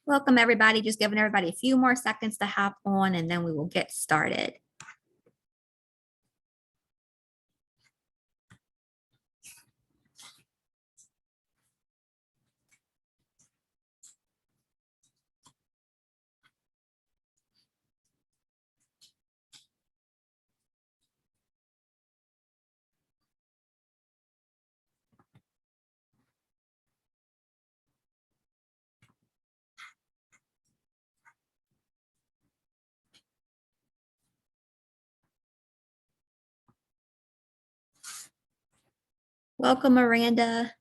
Welcome, everybody. Just giving everybody a few more seconds to hop on, and then we will get started. Welcome, Miranda.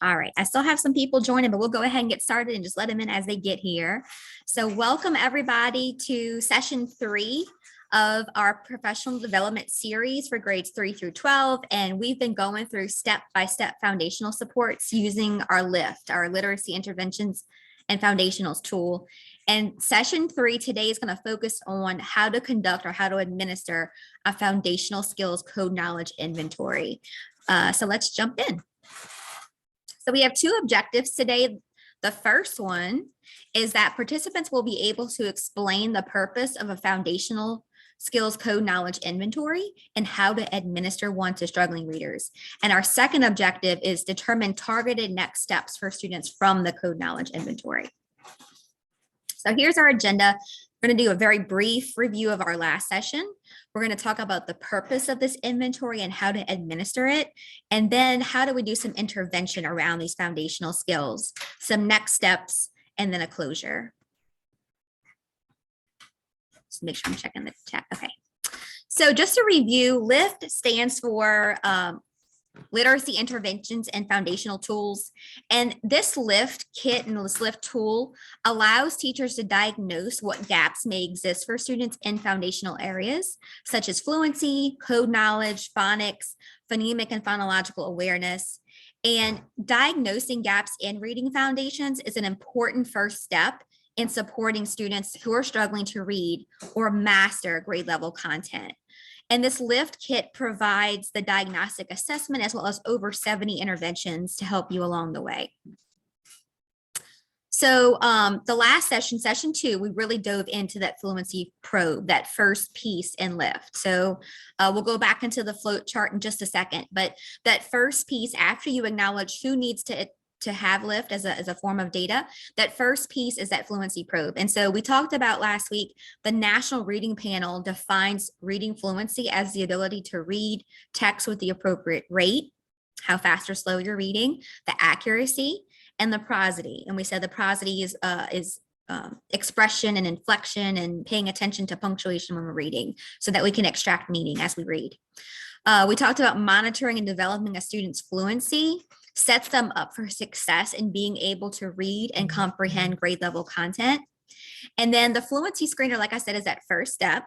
All right, I still have some people joining, but we'll go ahead and get started and just let them in as they get here. So welcome everybody to session 3 of our professional development series for grades 3 through 12. And we've been going through step-by-step foundational supports using our LIFT, our literacy interventions and foundationals tool. And session 3 today is going to focus on how to conduct or how to administer a foundational skills code knowledge inventory. So let's jump in. So we have 2 objectives today. The first one is that participants will be able to explain the purpose of a foundational skills code knowledge inventory and how to administer one to struggling readers. And our second objective is determine targeted next steps for students from the code knowledge inventory. So here's our agenda. We're going to do a very brief review of our last session. We're going to talk about the purpose of this inventory and how to administer it. And then how do we do some intervention around these foundational skills, some next steps, and then a closure. Just make sure I'm checking the chat. Okay. So just to review, LIFT stands for literacy interventions and foundational tools. And this LIFT kit and this LIFT tool allows teachers to diagnose what gaps may exist for students in foundational areas, such as fluency, code knowledge, phonics, phonemic and phonological awareness. And diagnosing gaps in reading foundations is an important first step in supporting students who are struggling to read or master grade level content. And this LIFT kit provides the diagnostic assessment as well as over 70 interventions to help you along the way. So the last session, session 2, we really dove into that fluency probe, that first piece in LIFT. So we'll go back into the flow chart in just a second, but that first piece, after you acknowledge who needs to have LIFT as a form of data, that first piece is that fluency probe. And so we talked about last week, the National Reading Panel defines reading fluency as the ability to read text with the appropriate rate, how fast or slow you're reading, the accuracy, and the prosody. And we said the prosody is expression and inflection and paying attention to punctuation when we're reading so that we can extract meaning as we read. We talked about monitoring and developing a student's fluency sets them up for success in being able to read and comprehend grade level content. And then the fluency screener, like I said, is that first step.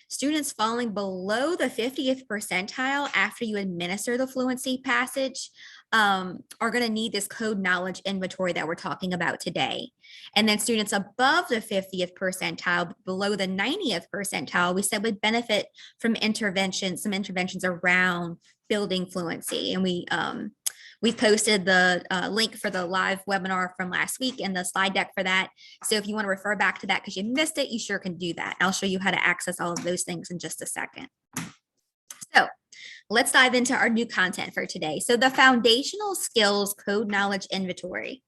Students falling below the 50th percentile after you administer the fluency passage are going to need this code knowledge inventory that we're talking about today. And then students above the 50th percentile, below the 90th percentile, we said would benefit from some interventions around building fluency. And we've posted the link for the live webinar from last week and the slide deck for that. So if you want to refer back to that because you missed it, you sure can do that. I'll show you how to access all of those things in just a second. So let's dive into our new content for today. So the foundational skills code knowledge inventory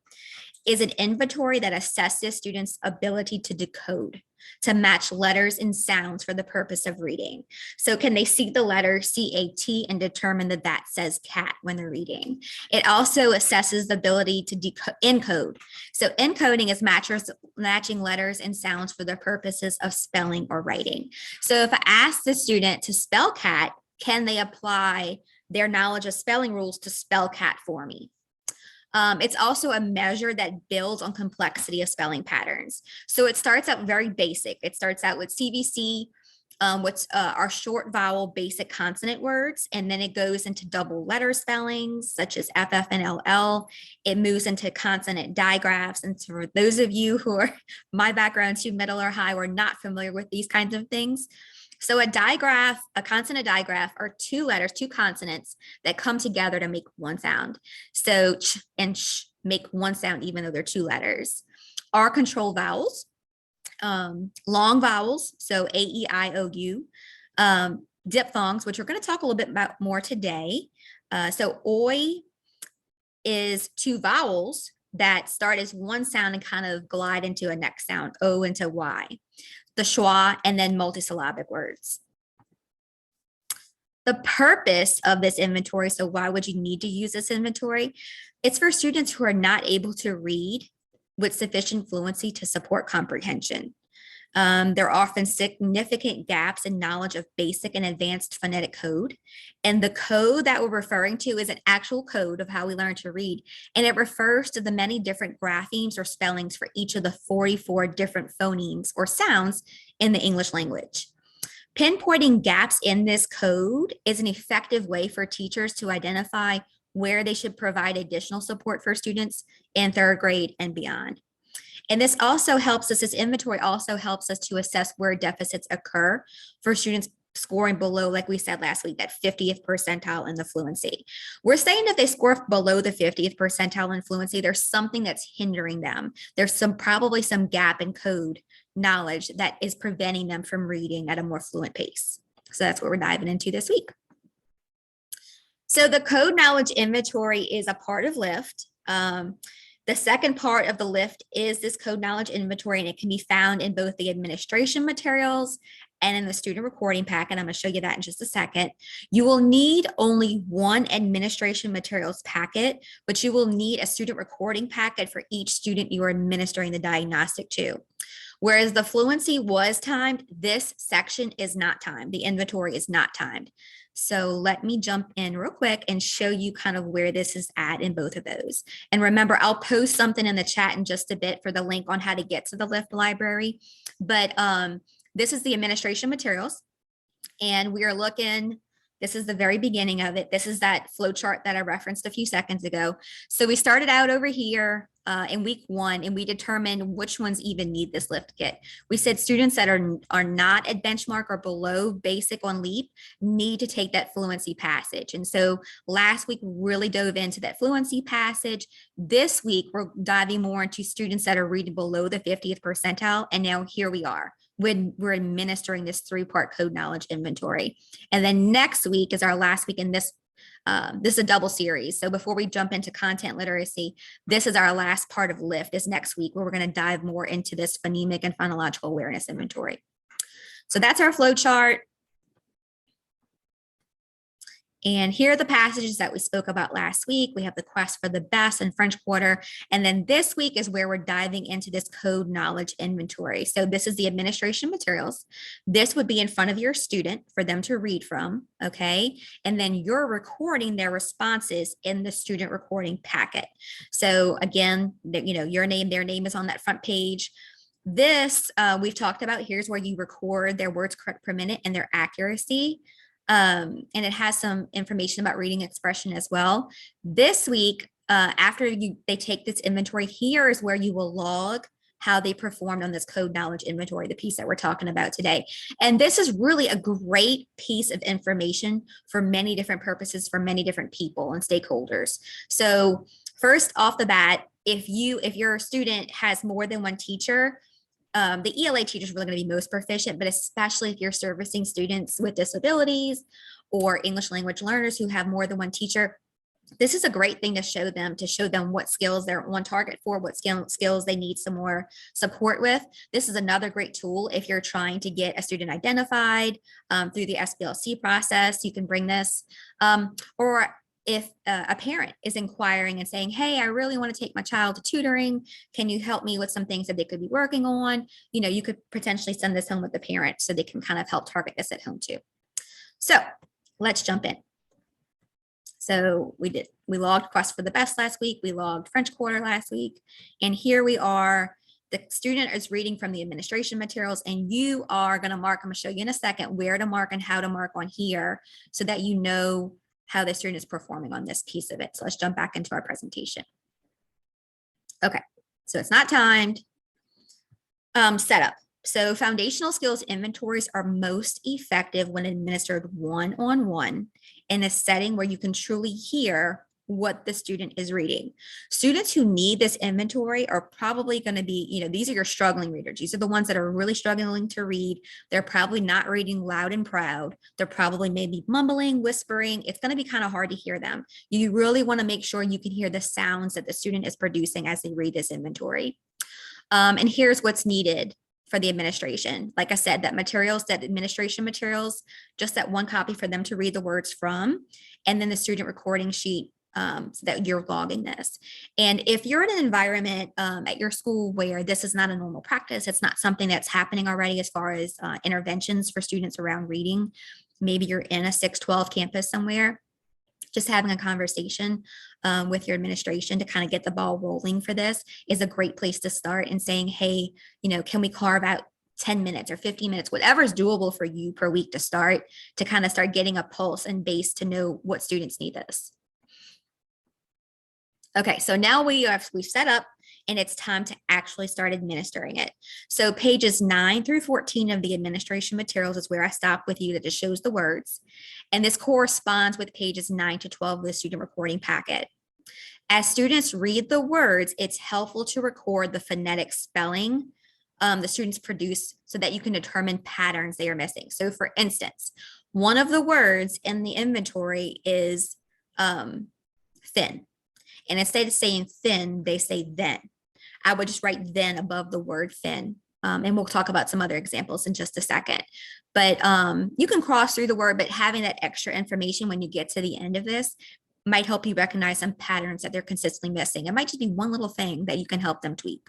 is an inventory that assesses students' ability to decode, to match letters and sounds for the purpose of reading. So can they see the letter CAT and determine that that says cat when they're reading? It also assesses the ability to encode. So encoding is matching letters and sounds for the purposes of spelling or writing. So if I ask the student to spell cat, can they apply their knowledge of spelling rules to spell cat for me? It's also a measure that builds on complexity of spelling patterns. So it starts out very basic. It starts out with CVC, what's our short vowel basic consonant words, and then it goes into double letter spellings such as FF and LL. It moves into consonant digraphs. And so for those of you who are my background to middle or high, we're not familiar with these kinds of things. So a digraph, a consonant digraph are two letters, two consonants that come together to make one sound. So ch and sh make one sound even though they're two letters. Are control vowels, long vowels, so A, E, I, O, U, diphthongs, which we're going to talk a little bit about more today. So oi is two vowels that start as one sound and kind of glide into a next sound, O into Y. The schwa, and then multisyllabic words. The purpose of this inventory, so why would you need to use this inventory? It's for students who are not able to read with sufficient fluency to support comprehension. There are often significant gaps in knowledge of basic and advanced phonetic code. And the code that we're referring to is an actual code of how we learn to read. And it refers to the many different graphemes or spellings for each of the 44 different phonemes or sounds in the English language. Pinpointing gaps in this code is an effective way for teachers to identify where they should provide additional support for students in third grade and beyond. And this also helps us, this inventory also helps us to assess where deficits occur for students scoring below, like we said last week, that 50th percentile in the fluency. We're saying if they score below the 50th percentile in fluency, there's something that's hindering them. There's probably some gap in code knowledge that is preventing them from reading at a more fluent pace. So that's what we're diving into this week. So the code knowledge inventory is a part of LIFT. The second part of the LIFT is this code knowledge inventory, and it can be found in both the administration materials and in the student recording packet. I'm going to show you that in just a second. You will need only one administration materials packet, but you will need a student recording packet for each student you are administering the diagnostic to. Whereas the fluency was timed, this section is not timed. The inventory is not timed. So let me jump in real quick and show you kind of where this is at in both of those. And remember, I'll post something in the chat in just a bit for the link on how to get to the LIFT library. But this is the administration materials. And we are looking, this is the very beginning of it. This is that flow chart that I referenced a few seconds ago. So we started out over here in week 1, and we determined which ones even need this LIFT kit. We said students that are not at benchmark or below basic on LEAP need to take that fluency passage. And so last week really dove into that fluency passage. This week, we're diving more into students that are reading below the 50th percentile. And now here we are. We're administering this 3-part code knowledge inventory. And then next week is our last week in this. This is a double series. So before we jump into content literacy, this is our last part of LIFT is next week, where we're going to dive more into this phonemic and phonological awareness inventory. So that's our flow chart. And here are the passages that we spoke about last week. We have the quest for the best and French Quarter. And then this week is where we're diving into this code knowledge inventory. So this is the administration materials. This would be in front of your student for them to read from, okay? And then you're recording their responses in the student recording packet. So again, your name, their name is on that front page. This we've talked about. Here's where you record their words per minute and their accuracy. And it has some information about reading expression as well. This week, after they take this inventory, here is where you will log how they performed on this code knowledge inventory, the piece that we're talking about today. And this is really a great piece of information for many different purposes for many different people and stakeholders. So first off the bat, if your student has more than one teacher, the ELA teacher is really going to be most proficient, but especially if you're servicing students with disabilities or English language learners who have more than one teacher, this is a great thing to show them what skills they're on target for, what skills they need some more support with. This is another great tool if you're trying to get a student identified through the SPLC process. You can bring this, or if a parent is inquiring and saying, hey, I really want to take my child to tutoring, can you help me with some things that they could be working on? You could potentially send this home with the parent so they can kind of help target this at home too. So let's jump in. So we logged Quest for the Best last week. We logged French Quarter last week. And here we are. The student is reading from the administration materials, and you are going to mark, I'm going to show you in a second where to mark and how to mark on here so that you know how the student is performing on this piece of it. So let's jump back into our presentation. Okay, so it's not timed. Setup. So foundational skills inventories are most effective when administered one-on-one in a setting where you can truly hear what the student is reading. Students who need this inventory are probably going to be, these are your struggling readers. These are the ones that are really struggling to read. They're probably not reading loud and proud. They're probably maybe mumbling, whispering. It's going to be kind of hard to hear them. You really want to make sure you can hear the sounds that the student is producing as they read this inventory. And here's what's needed for the administration. Like I said, that administration materials, just that one copy for them to read the words from, and then the student recording sheet so that you're logging this. And if you're in an environment at your school where this is not a normal practice, it's not something that's happening already as far as interventions for students around reading, maybe you're in a 612 campus somewhere, just having a conversation with your administration to kind of get the ball rolling for this is a great place to start, and saying, hey, can we carve out 10 minutes or 15 minutes, whatever is doable for you per week to start getting a pulse and base to know what students need this. Okay, so now we've set up and it's time to actually start administering it. So pages 9 through 14 of the administration materials is where I stopped with you, that just shows the words. And this corresponds with pages 9 to 12 of the student recording packet. As students read the words, it's helpful to record the phonetic spelling the students produce so that you can determine patterns they are missing. So for instance, one of the words in the inventory is thin. And instead of saying thin, they say then. I would just write then above the word thin. And we'll talk about some other examples in just a second. But you can cross through the word, but having that extra information when you get to the end of this might help you recognize some patterns that they're consistently missing. It might just be one little thing that you can help them tweak.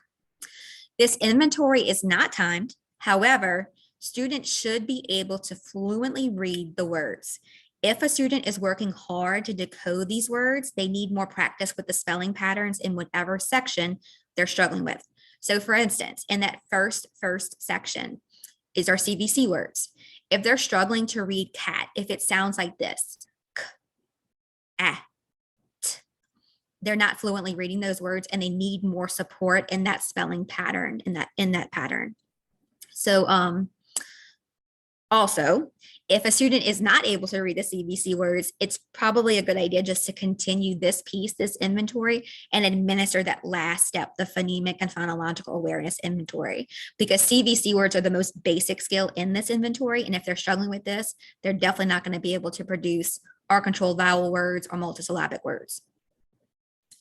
This inventory is not timed. However, students should be able to fluently read the words. If a student is working hard to decode these words, they need more practice with the spelling patterns in whatever section they're struggling with. So for instance, in that first section is our CVC words. If they're struggling to read cat, if it sounds like this, k, ah, t, they're not fluently reading those words and they need more support in that spelling pattern, in that pattern. So also, if a student is not able to read the CVC words, it's probably a good idea just to continue this piece, this inventory, and administer that last step, the phonemic and phonological awareness inventory, because CVC words are the most basic skill in this inventory. And if they're struggling with this, they're definitely not going to be able to produce R-controlled vowel words or multisyllabic words.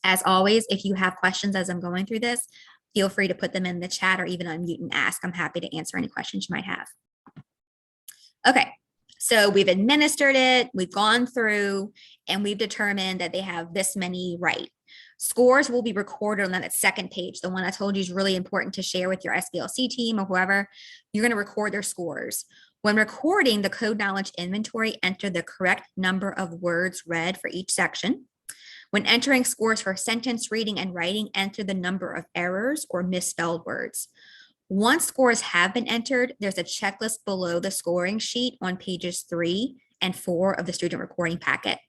As always, if you have questions as I'm going through this, feel free to put them in the chat or even unmute and ask. I'm happy to answer any questions you might have. Okay, so we've administered it, we've gone through, and we've determined that they have this many right. Scores will be recorded on that second page, the one I told you is really important to share with your SBLC team or whoever. You're going to record their scores. When recording the code knowledge inventory, enter the correct number of words read for each section. When entering scores for sentence reading and writing, enter the number of errors or misspelled words. Once scores have been entered, there's a checklist below the scoring sheet on pages 3 and 4 of the student recording packet.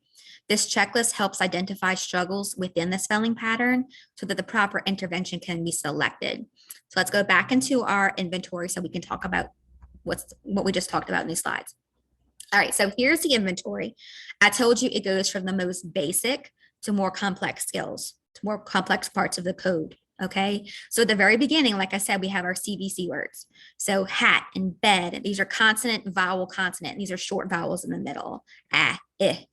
This checklist helps identify struggles within the spelling pattern so that the proper intervention can be selected. So let's go back into our inventory so we can talk about what we just talked about in these slides. All right, so here's the inventory. I told you it goes from the most basic to more complex skills, to more complex parts of the code. Okay, so at the very beginning, like I said, we have our CVC words. So hat and bed, and these are consonant, vowel, consonant. And these are short vowels in the middle. Ah, eh.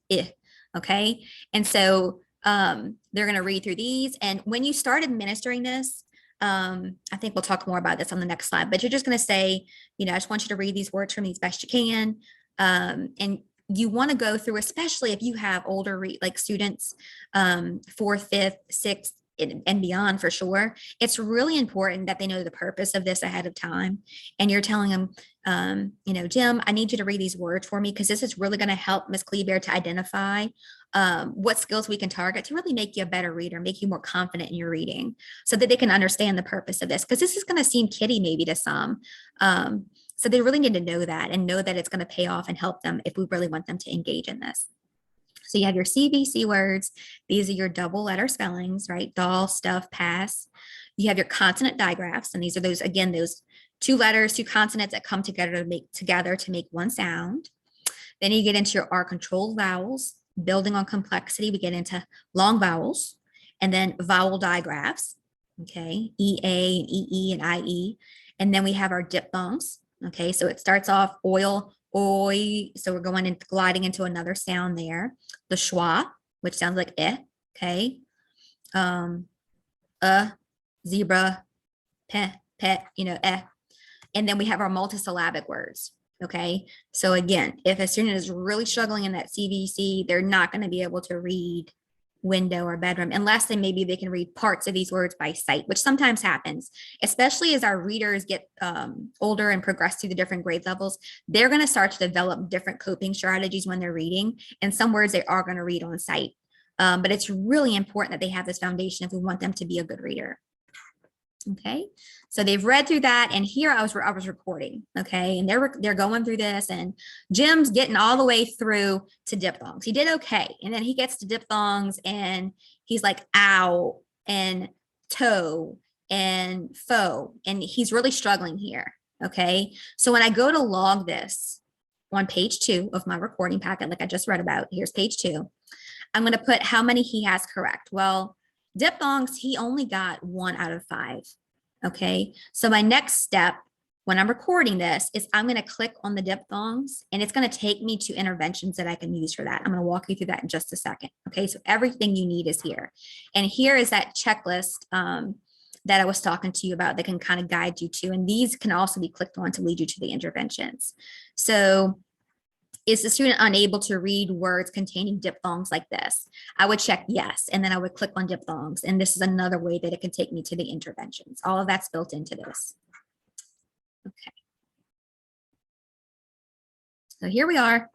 Okay, and so they're going to read through these. And when you start administering this, I think we'll talk more about this on the next slide, but you're just going to say, I just want you to read these words from me as best you can. And you want to go through, especially if you have older like students, 4th, 5th, 6th, and beyond for sure. It's really important that they know the purpose of this ahead of time. And you're telling them, Jim, I need you to read these words for me because this is really going to help Ms. Kleber to identify what skills we can target to really make you a better reader, make you more confident in your reading so that they can understand the purpose of this, because this is going to seem kiddie maybe to some. So they really need to know that and know that it's going to pay off and help them if we really want them to engage in this. So you have your CVC words. These are your double letter spellings, right? Doll, stuff, pass. You have your consonant digraphs. And these are those two letters, two consonants that come together to make one sound. Then you get into your R controlled vowels. Building on complexity, we get into long vowels and then vowel digraphs. Okay, E, A, and E, and IE. And then we have our diphthongs. Okay, so it starts off oil, oi. So we're going and gliding into another sound there. The schwa, which sounds like eh. Okay. Zebra, pet, eh. And then we have our multisyllabic words. Okay. So again, if a student is really struggling in that CVC, they're not going to be able to read window or bedroom unless maybe they can read parts of these words by sight, which sometimes happens, especially as our readers get older and progress through the different grade levels. They're going to start to develop different coping strategies when they're reading, and some words they are going to read on sight. But it's really important that they have this foundation if we want them to be a good reader. Okay, so they've read through that, and here I was recording. Okay, and they're going through this, and Jim's getting all the way through to diphthongs. He did okay, and then he gets to diphthongs, and he's like ow and toe and faux, and he's really struggling here. Okay, so when I go to log this on page 2 of my recording packet, like I just read about, here's page 2. I'm going to put how many he has correct. Well, diphthongs, he only got 1 out of 5. Okay, so my next step when I'm recording this is I'm going to click on the diphthongs, and it's going to take me to interventions that I can use for that. I'm going to walk you through that in just a second. Okay, so everything you need is here. And here is that checklist that I was talking to you about that can kind of guide you to. And these can also be clicked on to lead you to the interventions. So is the student unable to read words containing diphthongs like this? I would check yes, and then I would click on diphthongs. And this is another way that it can take me to the interventions. All of that's built into this. Okay. So here we are.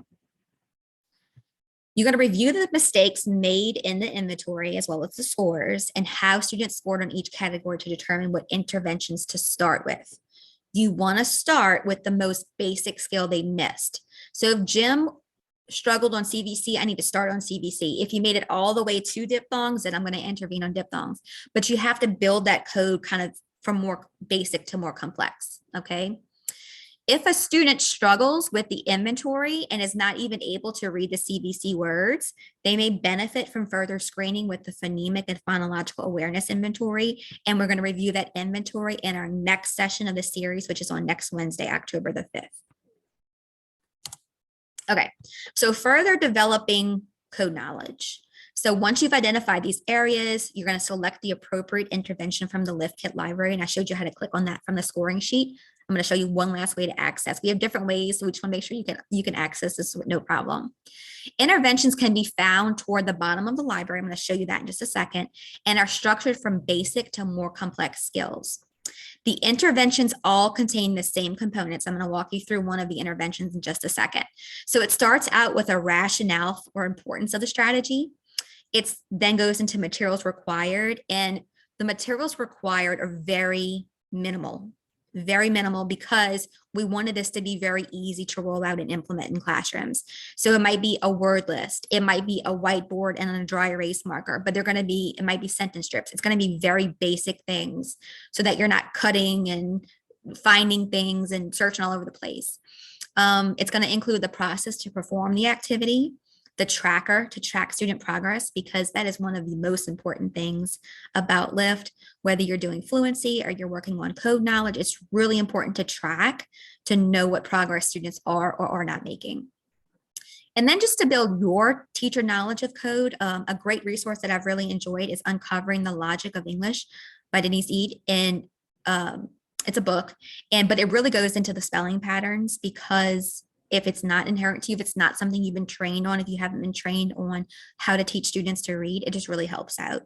You're going to review the mistakes made in the inventory as well as the scores and how students scored on each category to determine what interventions to start with. You want to start with the most basic skill they missed. So if Jim struggled on CVC, I need to start on CVC. If you made it all the way to diphthongs, then I'm going to intervene on diphthongs. But you have to build that code kind of from more basic to more complex, okay? If a student struggles with the inventory and is not even able to read the CVC words, they may benefit from further screening with the phonemic and phonological awareness inventory. And we're going to review that inventory in our next session of the series, which is on next Wednesday, October the 5th. Okay, so further developing code knowledge. So once you've identified these areas, you're going to select the appropriate intervention from the Lift Kit library. And I showed you how to click on that from the scoring sheet. I'm going to show you one last way to access. We have different ways, so we just want to make sure you can access this with no problem. Interventions can be found toward the bottom of the library. I'm going to show you that in just a second, and are structured from basic to more complex skills. The interventions all contain the same components. I'm going to walk you through one of the interventions in just a second. So it starts out with a rationale or importance of the strategy. It then goes into materials required, and the materials required are very minimal because we wanted this to be very easy to roll out and implement in classrooms. So it might be a word list, it might be a whiteboard and a dry erase marker, but it might be sentence strips. It's going to be very basic things so that you're not cutting and finding things and searching all over the place. It's going to include the process to perform the activity, the tracker to track student progress, because that is one of the most important things about Lift. Whether you're doing fluency or you're working on code knowledge, it's really important to track to know what progress students are or are not making. And then just to build your teacher knowledge of code, a great resource that I've really enjoyed is Uncovering the Logic of English by Denise Eade. And it's a book, but it really goes into the spelling patterns, because if it's not inherent to you, if it's not something you've been trained on, if you haven't been trained on how to teach students to read, it just really helps out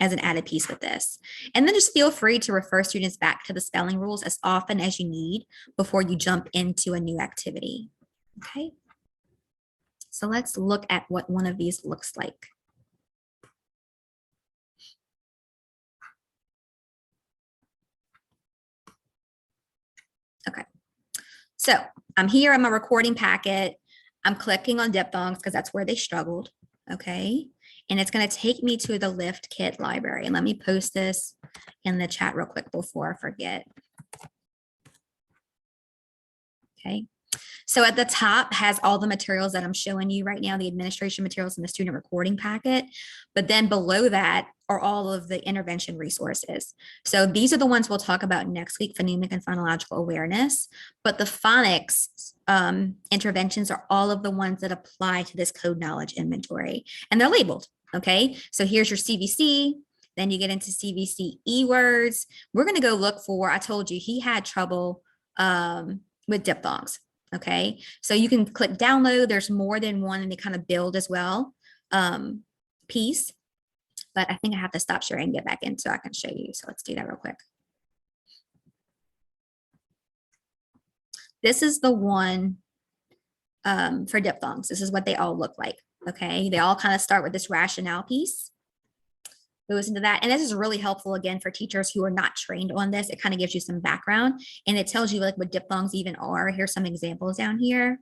as an added piece with this. And then just feel free to refer students back to the spelling rules as often as you need before you jump into a new activity. Okay. So let's look at what one of these looks like. Okay. So I'm here in my recording packet. I'm clicking on diphthongs because that's where they struggled. Okay. And it's going to take me to the Lift Kit library. And let me post this in the chat real quick before I forget. Okay. So at the top has all the materials that I'm showing you right now, the administration materials and the student recording packet. But then below that are all of the intervention resources. So these are the ones we'll talk about next week, phonemic and phonological awareness. But the phonics interventions are all of the ones that apply to this code knowledge inventory. And they're labeled, okay? So here's your CVC. Then you get into CVC words. We're going to go look for, I told you he had trouble with diphthongs. Okay, so you can click download. There's more than one and they kind of build as well piece. But I think I have to stop sharing and get back in so I can show you. So let's do that real quick. This is the one for diphthongs. This is what they all look like. Okay, they all kind of start with this rationale piece. Goes into that. And this is really helpful again for teachers who are not trained on this. It kind of gives you some background and it tells you like what diphthongs even are. Here's some examples down here.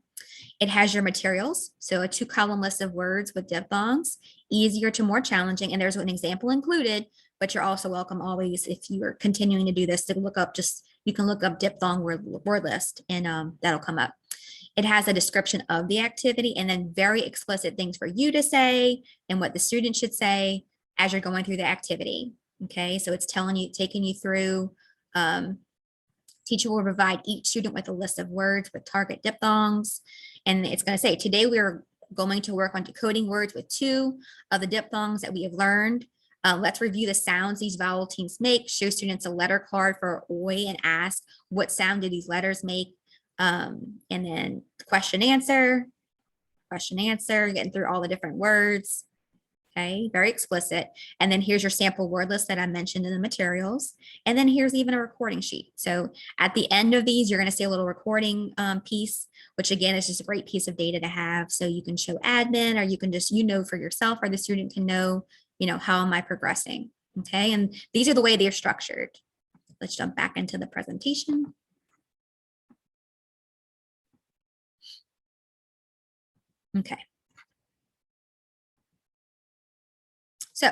It has your materials. So a 2-column list of words with diphthongs, easier to more challenging. And there's an example included, but you're also welcome always, if you are continuing to do this, to look up you can look up diphthong word list and that'll come up. It has a description of the activity and then very explicit things for you to say and what the student should say as you're going through the activity. Okay, so it's taking you through, teacher will provide each student with a list of words with target diphthongs. And it's going to say, today we're going to work on decoding words with 2 of the diphthongs that we have learned. Let's review the sounds these vowel teams make, show students a letter card for oi and ask, what sound do these letters make? And then question, answer, getting through all the different words. Okay, very explicit. And then here's your sample word list that I mentioned in the materials. And then here's even a recording sheet. So at the end of these, you're going to see a little recording piece, which again is just a great piece of data to have. So you can show admin, or you can just, for yourself, or the student can know, how am I progressing? Okay, and these are the way they're structured. Let's jump back into the presentation. Okay. So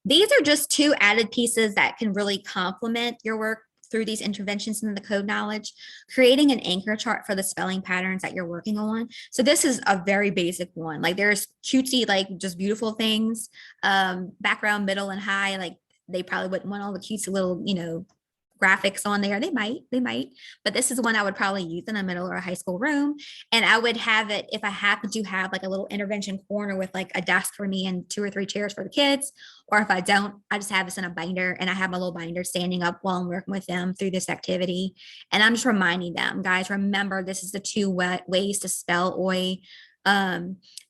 these are just 2 added pieces that can really complement your work through these interventions in the code knowledge, creating an anchor chart for the spelling patterns that you're working on. So this is a very basic one. Like there's cutesy, like just beautiful things, background, middle, and high. Like they probably wouldn't want all the cutesy little, graphics on there. They might, but this is one I would probably use in a middle or a high school room. And I would have it, if I happen to have like a little intervention corner with like a desk for me and 2 or 3 chairs for the kids, or if I don't, I just have this in a binder and I have my little binder standing up while I'm working with them through this activity. And I'm just reminding them, guys, remember, this is the 2 ways to spell oi.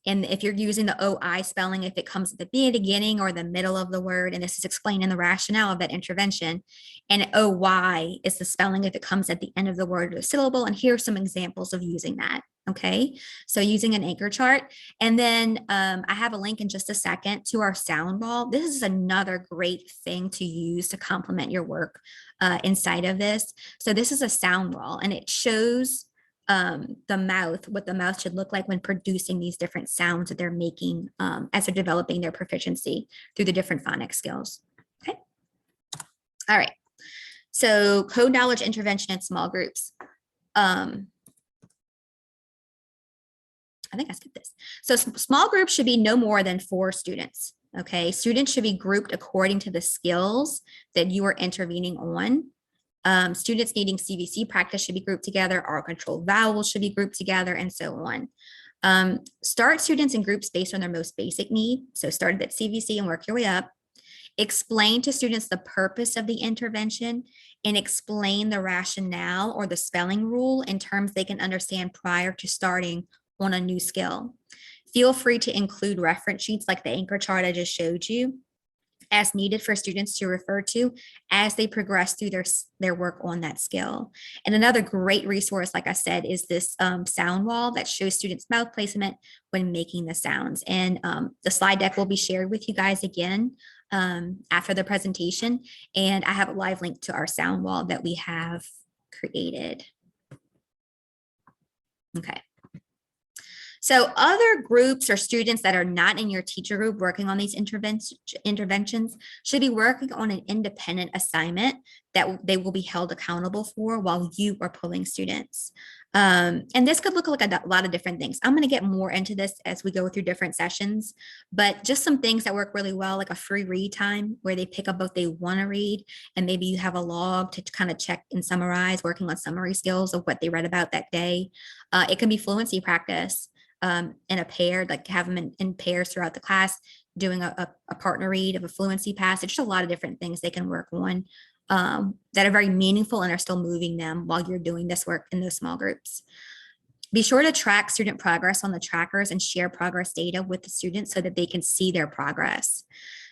And if you're using the OI spelling, if it comes at the beginning or the middle of the word, and this is explained in the rationale of that intervention, and OY is the spelling if it comes at the end of the word or the syllable. And here's some examples of using that. Okay, so using an anchor chart. And then I have a link in just a second to our sound wall. This is another great thing to use to complement your work inside of this. So this is a sound wall, and it shows the mouth, what the mouth should look like when producing these different sounds that they're making as they're developing their proficiency through the different phonics skills. Okay. All right. So code knowledge intervention in small groups. I think I skipped this. So small groups should be no more than 4 students. Okay. Students should be grouped according to the skills that you are intervening on. Students needing CVC practice should be grouped together, oral control vowels should be grouped together, and so on. Start students in groups based on their most basic need. So start at CVC and work your way up. Explain to students the purpose of the intervention and explain the rationale or the spelling rule in terms they can understand prior to starting on a new skill. Feel free to include reference sheets like the anchor chart I just showed you as needed for students to refer to as they progress through their work on that skill. And another great resource, like I said, is this sound wall that shows students' mouth placement when making the sounds. And the slide deck will be shared with you guys again after the presentation. And I have a live link to our sound wall that we have created. Okay. So other groups or students that are not in your teacher group working on these interventions should be working on an independent assignment that they will be held accountable for while you are pulling students. And this could look like a lot of different things. I'm going to get more into this as we go through different sessions, but just some things that work really well, like a free read time where they pick up what they want to read, and maybe you have a log to kind of check and summarize, working on summary skills of what they read about that day. It can be fluency practice in a pair, like have them in pairs throughout the class, doing a partner read of a fluency passage. Just a lot of different things they can work on that are very meaningful and are still moving them while you're doing this work in those small groups. Be sure to track student progress on the trackers and share progress data with the students so that they can see their progress.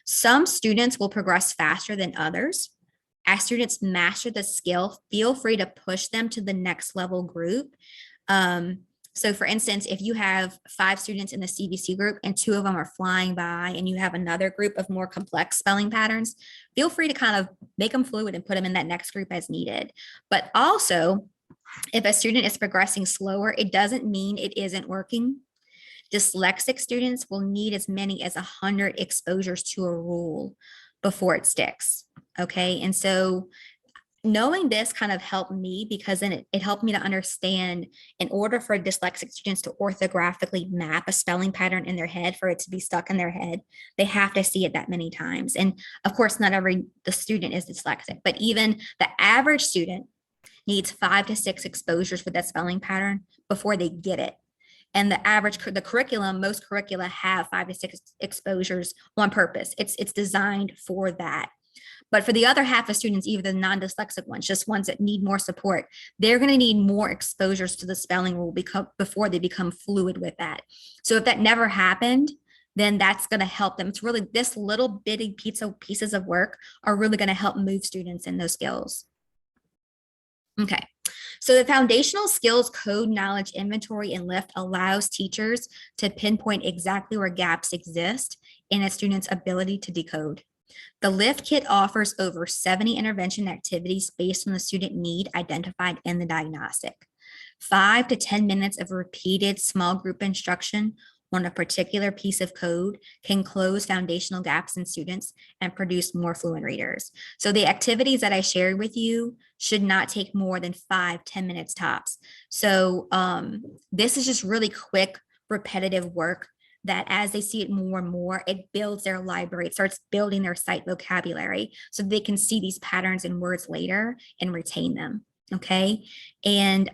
Some students will progress faster than others. As students master the skill, feel free to push them to the next level group. So for instance, if you have 5 students in the CVC group and 2 of them are flying by and you have another group of more complex spelling patterns, feel free to kind of make them fluid and put them in that next group as needed. But also, if a student is progressing slower, it doesn't mean it isn't working. Dyslexic students will need as many as 100 exposures to a rule before it sticks. Okay, and so knowing this kind of helped me because then it helped me to understand in order for dyslexic students to orthographically map a spelling pattern in their head, for it to be stuck in their head, they have to see it that many times. And of course, not the student is dyslexic, but even the average student needs 5 to 6 exposures with that spelling pattern before they get it. And the curriculum, most curricula have 5 to 6 exposures on purpose. It's designed for that. But for the other half of students, even the non-dyslexic ones, just ones that need more support, they're going to need more exposures to the spelling rule before they become fluid with that. So if that never happened, then that's going to help them. It's really this little bitty pieces of work are really going to help move students in those skills. Okay. So the foundational skills code knowledge inventory and lift allows teachers to pinpoint exactly where gaps exist in a student's ability to decode. The LIFT kit offers over 70 intervention activities based on the student need identified in the diagnostic. 5 to 10 minutes of repeated small group instruction on a particular piece of code can close foundational gaps in students and produce more fluent readers. So the activities that I shared with you should not take more than 5-10 minutes tops. So this is just really quick, repetitive work that as they see it more and more, it builds their library, it starts building their sight vocabulary so they can see these patterns and words later and retain them, okay? And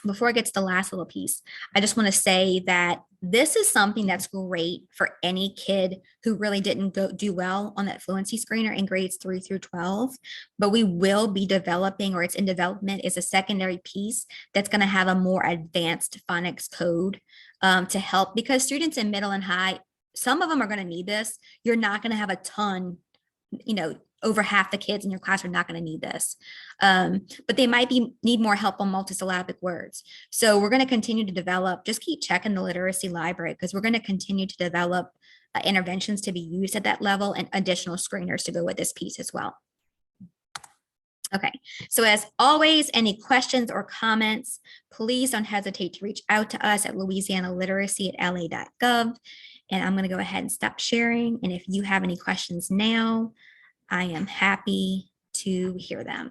before I get to the last little piece, I just want to say that this is something that's great for any kid who really didn't do well on that fluency screener in grades 3 through 12, but we will be developing, or it's in development, is a secondary piece that's going to have a more advanced phonics code to help, because students in middle and high, some of them are going to need this. You're not going to have a ton, over half the kids in your class are not going to need this, but they might need more help on multisyllabic words. So we're going to continue to develop, just keep checking the literacy library, because we're going to continue to develop interventions to be used at that level and additional screeners to go with this piece as well. Okay, so as always, any questions or comments, please don't hesitate to reach out to us at louisianaliteracy@la.gov. And I'm going to go ahead and stop sharing. And if you have any questions now, I am happy to hear them.